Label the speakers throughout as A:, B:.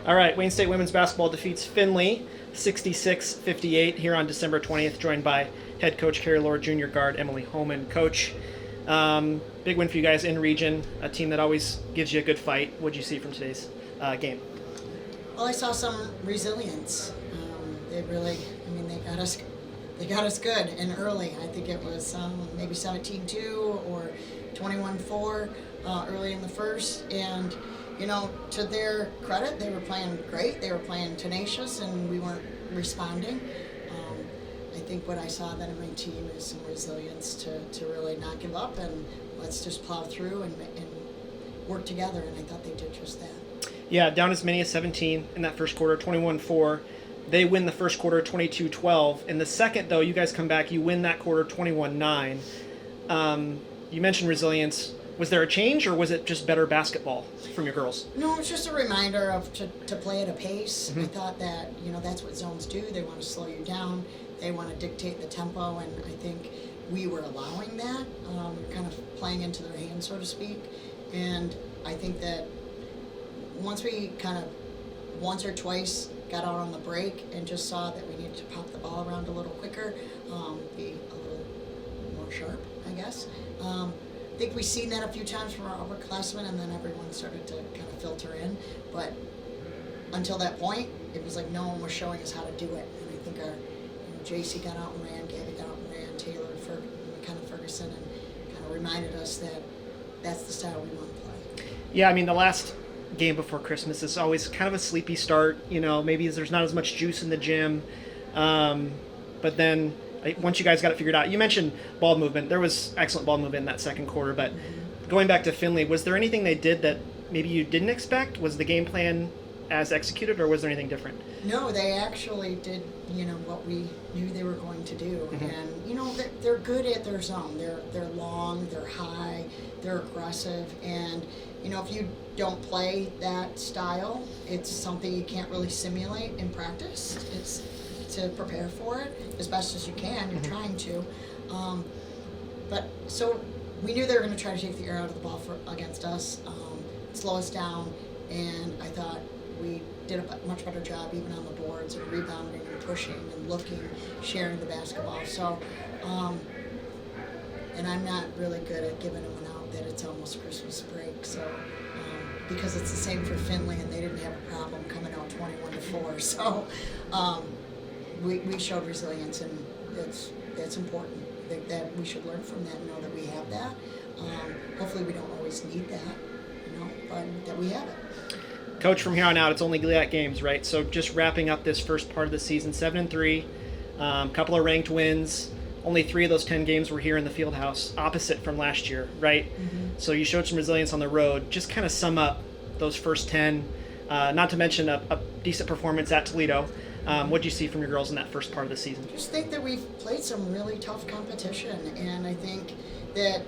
A: All right, Wayne State women's basketball defeats Findlay 66-58 here on December 20th, joined by head coach Carrie Lohr, junior guard Emily Homan. Coach, big win for you guys in region, a team that always gives you a good fight. What did you see from today's game?
B: Well, I saw some resilience. They really, they got us good and early. I think it was maybe 17-2 or 21-4 early in the first. And, to their credit, they were playing great. They were playing tenacious, and we weren't responding. I think what I saw then in my team is some resilience to really not give up and let's just plow through and work together. And I thought they did just that.
A: Yeah, down as many as 17 in that first quarter, 21-4. They win the first quarter 22-12. In the second, though, you guys come back. You win that quarter 21-9. You mentioned resilience. Was there a change, or was it just better basketball from your girls?
B: No, it was just a reminder of to play at a pace. Mm-hmm. I thought that, that's what zones do. They want to slow you down. They want to dictate the tempo, and I think we were allowing that. We're kind of playing into their hands, so to speak. And I think that once we kind of once or twice got out on the break and just saw that we needed to pop the ball around a little quicker, be a little more sharp, I guess. I think we've seen that a few times from our upperclassmen, and then everyone started to kind of filter in. But until that point, it was like no one was showing us how to do it. And I think our JC got out and ran, Gabby got out and ran, Taylor, Ferguson, and kind of reminded us that that's the style we want to play.
A: Yeah, the last game before Christmas is always kind of a sleepy start. Maybe there's not as much juice in the gym. But then once you guys got it figured out, you mentioned ball movement. There was excellent ball movement in that second quarter. But going back to Findlay, was there anything they did that maybe you didn't expect? Was the game plan as executed, or was there anything different?
B: No, they actually did, what we knew they were going to do. Mm-hmm. And, they're good at their zone. They're long, they're high, they're aggressive. And, if you don't play that style, it's something you can't really simulate in practice. It's to prepare for it as best as you can. You're trying to. But so we knew they were going to try to take the air out of the ball against us, slow us down, and I thought we did a much better job even on the boards and rebounding and pushing and looking, sharing the basketball. So, and I'm not really good at giving them an out that it's almost Christmas break. So, because it's the same for Findlay, and they didn't have a problem coming out 21-4. So, we showed resilience, and that's important. I think that we should learn from that and know that we have that. Hopefully, we don't always need that, but that we have it.
A: Coach, from here on out, it's only GLIAC games, right? So just wrapping up this first part of the season, 7-3, couple of ranked wins. Only 3 of those 10 games were here in the field house, opposite from last year, right? Mm-hmm. So you showed some resilience on the road. Just kind of sum up those first 10, not to mention a decent performance at Toledo. What did you see from your girls in that first part of the season?
B: Just think that we've played some really tough competition, and I think that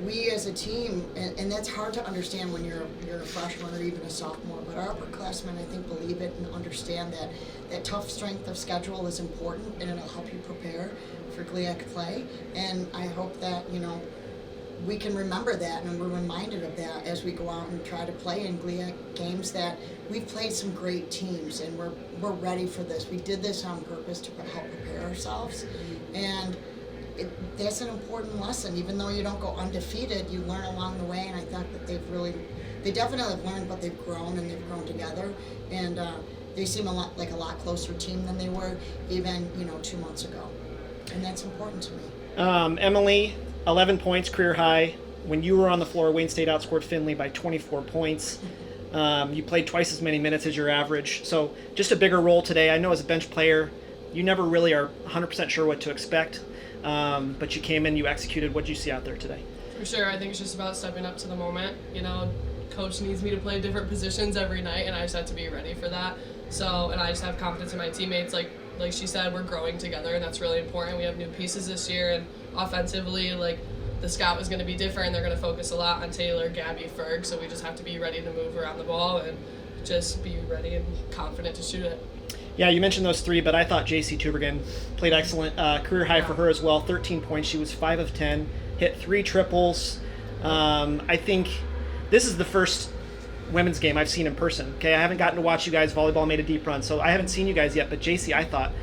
B: we as a team, and that's hard to understand when you're a freshman or even a sophomore, but our upperclassmen, I think, believe it and understand that tough strength of schedule is important, and it'll help you prepare for GLIAC play. And I hope that, we can remember that, and we're reminded of that as we go out and try to play in GLIAC games, that we've played some great teams, and we're ready for this. We did this on purpose to help prepare ourselves, and that's an important lesson. Even though you don't go undefeated, you learn along the way, and I thought that they definitely have learned, but they've grown, and they've grown together, and they seem a lot closer team than they were even 2 months ago, and that's important to me.
A: Emily, 11 points, career high. When you were on the floor, Wayne State outscored Findlay by 24 points. You played twice as many minutes as your average, so just a bigger role today. I know as a bench player, you never really are 100% sure what to expect. But you came in, you executed. What did you see out there today?
C: For sure, I think it's just about stepping up to the moment. Coach needs me to play different positions every night, and I just have to be ready for that. So, and I just have confidence in my teammates. Like she said, we're growing together, and that's really important. We have new pieces this year, and offensively, the scout is going to be different. They're going to focus a lot on Taylor, Gabby, Ferg, so we just have to be ready to move around the ball and just be ready and confident to shoot it.
A: Yeah, you mentioned those 3, but I thought JC Tubergen played excellent. Career high for her as well, 13 points. She was 5 of 10, hit 3 triples. I think this is the first women's game I've seen in person. Okay, I haven't gotten to watch you guys. Volleyball made a deep run, so I haven't seen you guys yet. But JC, I thought,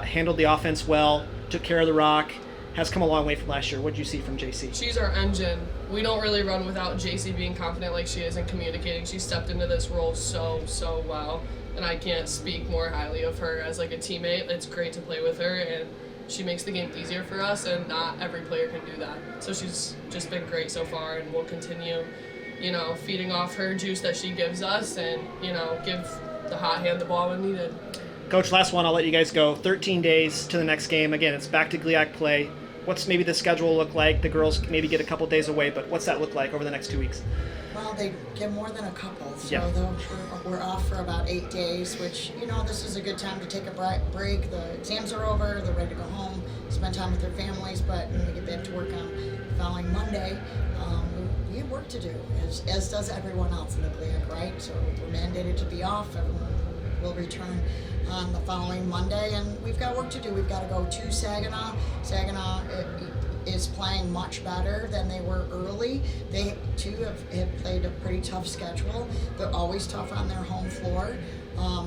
A: handled the offense well, took care of the rock, has come a long way from last year. What did you see from JC?
C: She's our engine. We don't really run without JC being confident like she is and communicating. She stepped into this role so well, and I can't speak more highly of her as like a teammate. It's great to play with her, and she makes the game easier for us, and not every player can do that. So she's just been great so far, and we'll continue, feeding off her juice that she gives us, and, give the hot hand the ball when needed.
A: Coach, last one, I'll let you guys go. 13 days to the next game. Again, it's back to GLIAC play. What's maybe the schedule look like? The girls maybe get a couple days away, but what's that look like over the next 2 weeks?
B: Well, they get more than a couple, so
A: Yeah.
B: we're off for about 8 days, which, this is a good time to take a break. The exams are over, they're ready to go home, spend time with their families, but when we get back to work on the following Monday, we have work to do, as does everyone else in the GLIAC, right? So we're mandated to be off, everyone will return on the following Monday, and we've got work to do. We've got to go to Saginaw. Saginaw is playing much better than they were early. They too have played a pretty tough schedule. They're always tough on their home floor.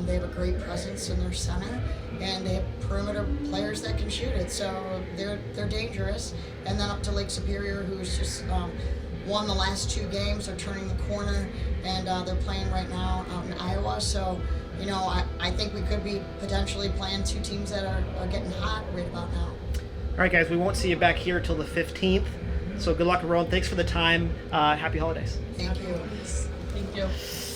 B: They have a great presence in their center, and they have perimeter players that can shoot it. So they're dangerous. And then up to Lake Superior, who's just won the last 2 games. They're turning the corner, and they're playing right now out in Iowa. So I think we could be potentially playing 2 teams that are getting hot right about now.
A: All right, guys, we won't see you back here till the 15th. So good luck, everyone. Thanks for the time. Happy holidays.
B: Thank you.
C: Thank you.